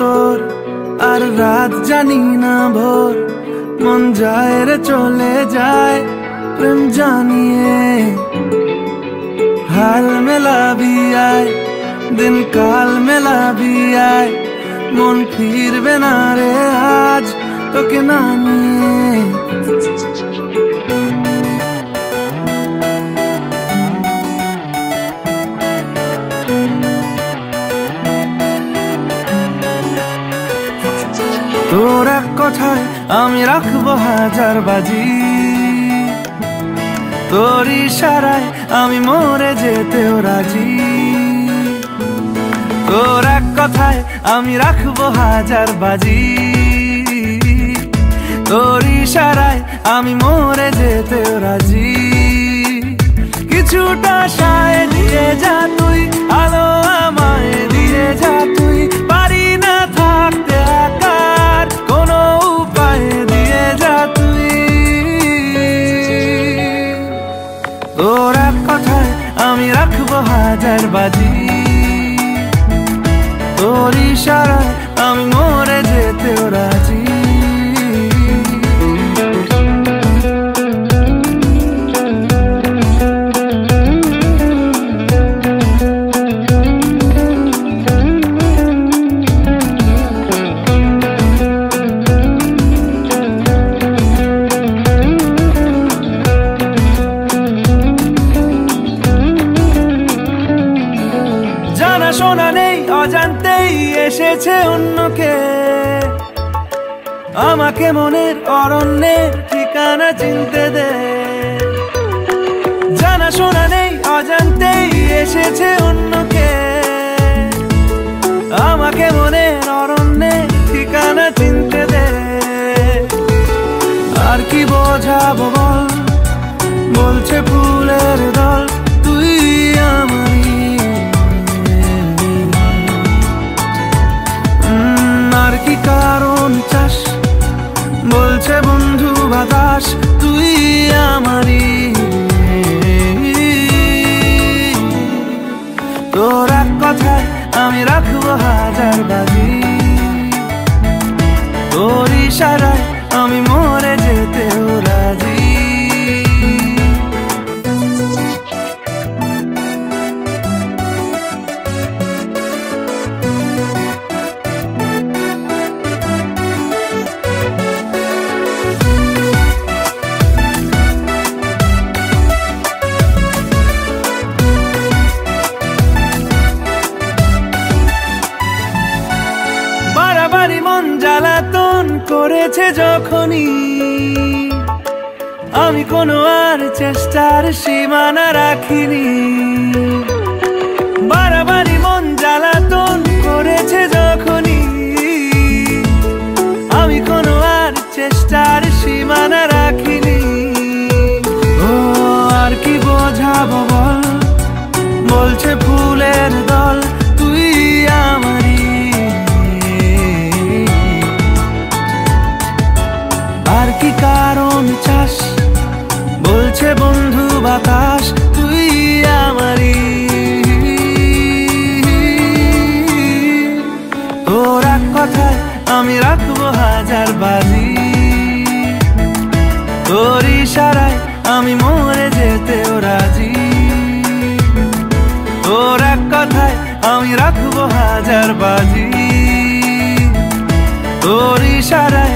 তোর আর রাত জানি না ভোর মন যায় রে চলে যায় প্রেম জানিয়ে हाल मेला भी आए दिन काल मेला भी आए मन फिर बेना रे आज तो के नानिए তোর এক কথায় আমি রাখবো হাজার বাজি তোর ইশারায় আমি মরে যেতেও রাজি তোর এক কথায় আমি রাখবো হাজার বাজি তোর ইশারায় আমি মরে যেতেও রাজি কিছুটা সায় দিয়ে যা তুই আলো আমায় দিয়ে যা তুই পারি না থাকতে একার কোনো উপায় দিয়ে যা তুই তোর এক কথায় আমি রাখবো হাজার বাজি তোর ইশারায় আমি মরে যেতেও রাজি শোনা নেই অজান্তেই এসেছে অন্যকে আমাকে মনের অরণ্যের ঠিকানা চিনতে দে জানা শোনা নেই অজান্তেই এসেছে অন্যকে আমাকে মনের অরণ্যের ঠিকানা চিনতে দে আর কি বোঝাবো বল বলছে ফুলের দল তুই আমারই আর কি কারণ চাস বলছে বন্ধু বাতাস তুই আমারই তোর এক কথায় আমি রাখবো হাজার বাজি তোর ইশারায় আমি মরে যেতেও রাজি বাড়াবাড়ি মন জ্বালাতন করেছে যখনই আমি কোনো আর চেষ্টার সীমানা রাখিনি বাড়াবাড়ি মন জ্বালাতন করেছে যখনই আমি কোনো আর চেষ্টার সীমানা রাখিনি ও আর কি বোঝাবো বল বলছে ফুলের দল তুই আমারই আর কি কারণ চাস বলছে বন্ধু বাতাস তুই আমারই তোর এক কথায় আমি রাখবো হাজার বাজি তোর ইশারায় আমি মরে যেতেও রাজি তোর এক কথায় আমি রাখবো হাজার বাজি তোর ইশারায়